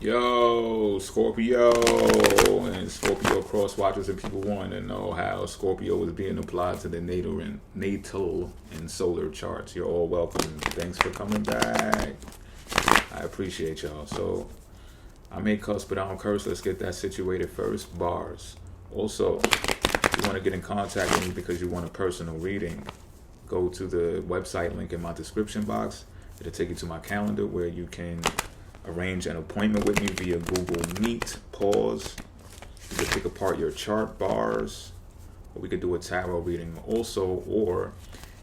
Yo, Scorpio and Scorpio cross watchers and people wanting to know how Scorpio is being applied to the natal and solar charts. You're all welcome. Thanks for coming back. I appreciate y'all. So I may cuss, but I don't curse. Let's get that situated first. Bars. Also, if you want to get in contact with me because you want a personal reading, go to the website link in my description box. It'll take you to my calendar where you can arrange an appointment with me via Google Meet. Pause. You can pick apart your chart bars, or we could do a tarot reading also, or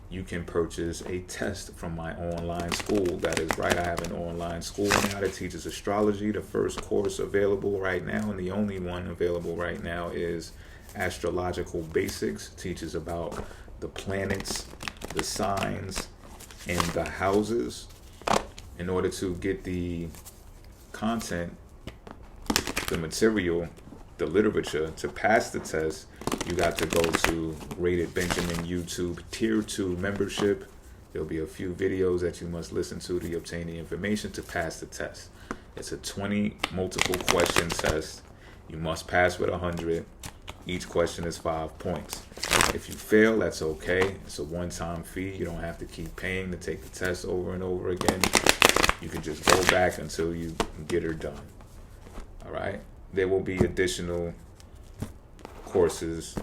you can purchase a test from my online school. That is right, I have an online school now that teaches astrology. The first course available right now, and the only one available right now, is Astrological Basics. Teaches about the planets, the signs, and the houses. In order to get the content, the material, the literature to pass the test, you got to go to Rated Benjamin YouTube Tier 2 membership. There'll be a few videos that you must listen to obtain the information to pass the test. It's a 20 multiple question test. You must pass with 100. Each question is 5 points. If you fail, that's okay. It's a one-time fee. You don't have to keep paying to take the test over and over again. You can just go back until you get her done. All right? There will be additional courses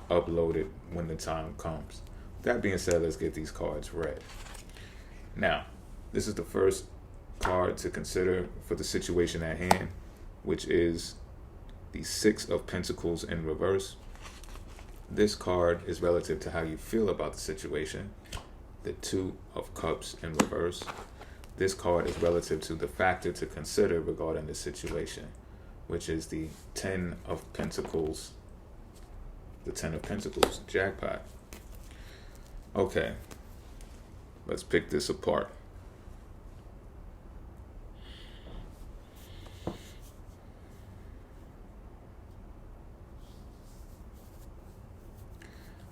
uploaded when the time comes. That being said, let's get these cards read. Now, this is the first card to consider for the situation at hand, which is the Six of Pentacles in reverse. This card is relative to how you feel about the situation. The Two of Cups in reverse. This card is relative to the factor to consider regarding the situation, which is the Ten of Pentacles. The Ten of Pentacles, jackpot. Okay, let's pick this apart.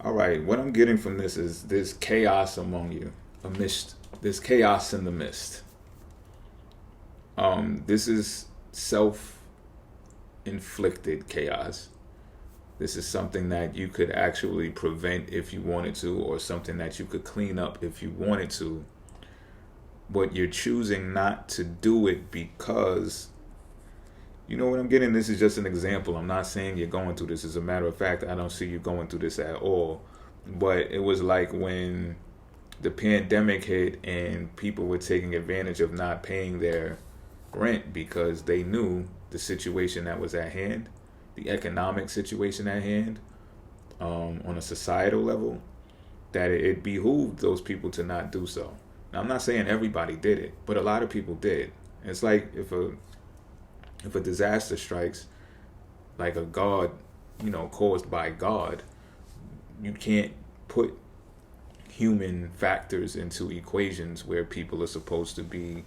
All right, what I'm getting from this is there's chaos among you, there's chaos in the mist. This is self-inflicted chaos. This is something that you could actually prevent if you wanted to, or something that you could clean up if you wanted to. But you're choosing not to do it because, you know what I'm getting? This is just an example. I'm not saying you're going through this. As a matter of fact, I don't see you going through this at all. But it was like when the pandemic hit and people were taking advantage of not paying their rent because they knew the situation that was at hand, the economic situation at hand, on a societal level, that it behooved those people to not do so. Now, I'm not saying everybody did it, but a lot of people did. It's like if a disaster strikes, like a God, caused by God, you can't put human factors into equations where people are supposed to be,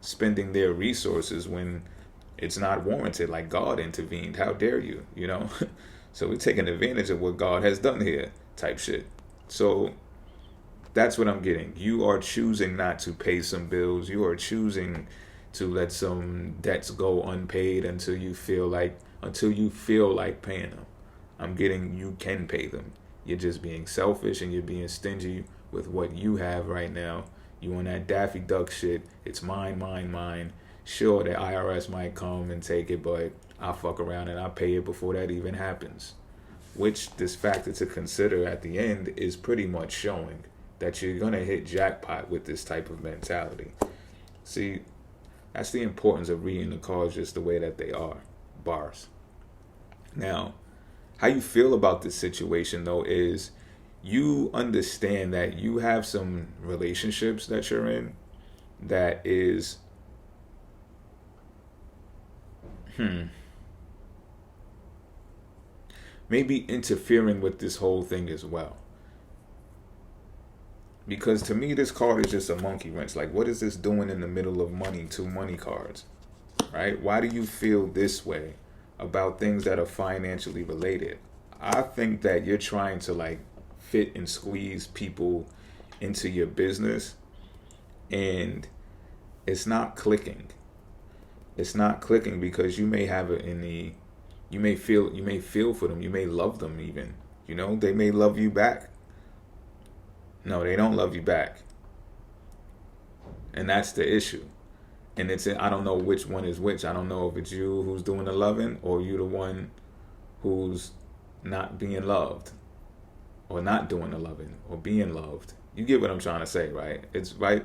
spending their resources when it's not warranted. Like, God intervened. How dare you, So we're taking advantage of what God has done here type shit. So that's what I'm getting. You are choosing not to pay some bills. You are choosing to let some debts go unpaid until you feel like paying them. I'm getting you can pay them. You're just being selfish and you're being stingy with what you have right now. You on that Daffy Duck shit. It's mine, mine, mine. Sure, the IRS might come and take it, but I'll fuck around and I'll pay it before that even happens. Which this factor to consider at the end is pretty much showing that you're going to hit jackpot with this type of mentality. See, that's the importance of reading the cards just the way that they are. Bars. Now, how you feel about this situation, though, is you understand that you have some relationships that you're in that is maybe interfering with this whole thing as well. Because to me, this card is just a monkey wrench. Like, what is this doing in the middle of money, two money cards, right? Why do you feel this way about things that are financially related? I think that you're trying to fit and squeeze people into your business, and it's not clicking. It's not clicking because you may have it in the, you may feel for them, you may love them even. You know, they may love you back. No, they don't love you back. And that's the issue. And I don't know which one is which. I don't know if it's you who's doing the loving or you the one who's not being loved, or not doing the loving or being loved. You get what I'm trying to say, right? It's right.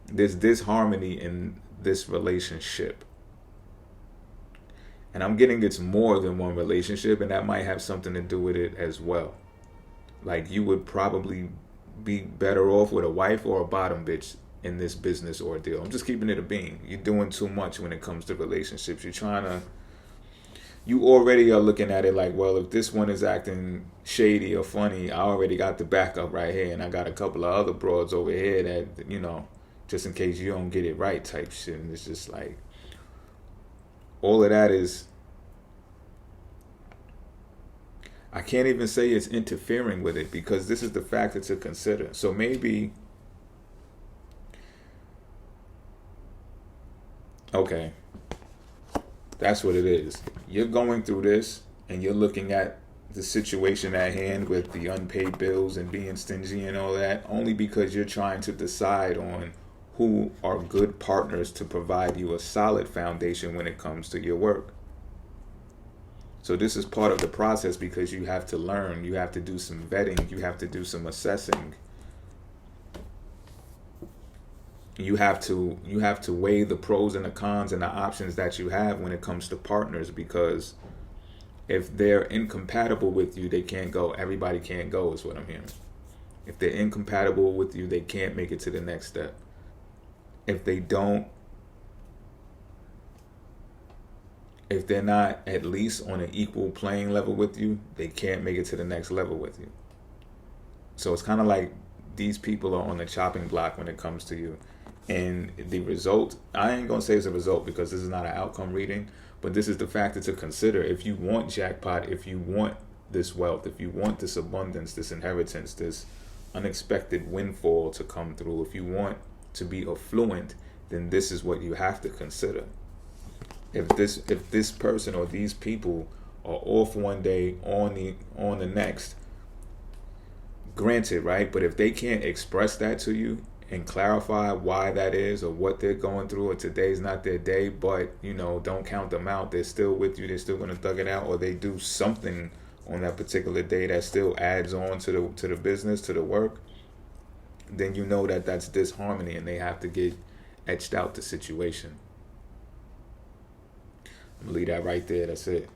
There's disharmony in this relationship. And I'm getting it's more than one relationship, and that might have something to do with it as well. Like, you would probably be better off with a wife or a bottom bitch in this business ordeal. I'm just keeping it a bean. You're doing too much when it comes to relationships. You already are looking at it like, well, if this one is acting shady or funny, I already got the backup right here, and I got a couple of other broads over here that, just in case you don't get it right type shit. And it's just like, all of that is, I can't even say it's interfering with it, because this is the factor to consider. So maybe, okay, that's what it is. You're going through this and you're looking at the situation at hand with the unpaid bills and being stingy and all that, only because you're trying to decide on who are good partners to provide you a solid foundation when it comes to your work. So this is part of the process, because you have to learn, you have to do some vetting, you have to do some assessing. You have to weigh the pros and the cons and the options that you have when it comes to partners, because if they're incompatible with you, they can't go. Everybody can't go, is what I'm hearing. If they're incompatible with you, they can't make it to the next step. If they're not at least on an equal playing level with you, they can't make it to the next level with you. So it's kind of like these people are on the chopping block when it comes to you. And the result, I ain't going to say it's a result, because this is not an outcome reading, but this is the factor to consider. If you want jackpot, if you want this wealth, if you want this abundance, this inheritance, this unexpected windfall to come through, if you want to be affluent, then this is what you have to consider. If this person or these people are off one day, on the next, granted, right? But if they can't express that to you and clarify why that is, or what they're going through, or today's not their day, but don't count them out, they're still with you, they're still going to thug it out, or they do something on that particular day that still adds on to the business, to the work, then that's disharmony, and they have to get etched out the situation. I'm gonna leave that right there. That's it.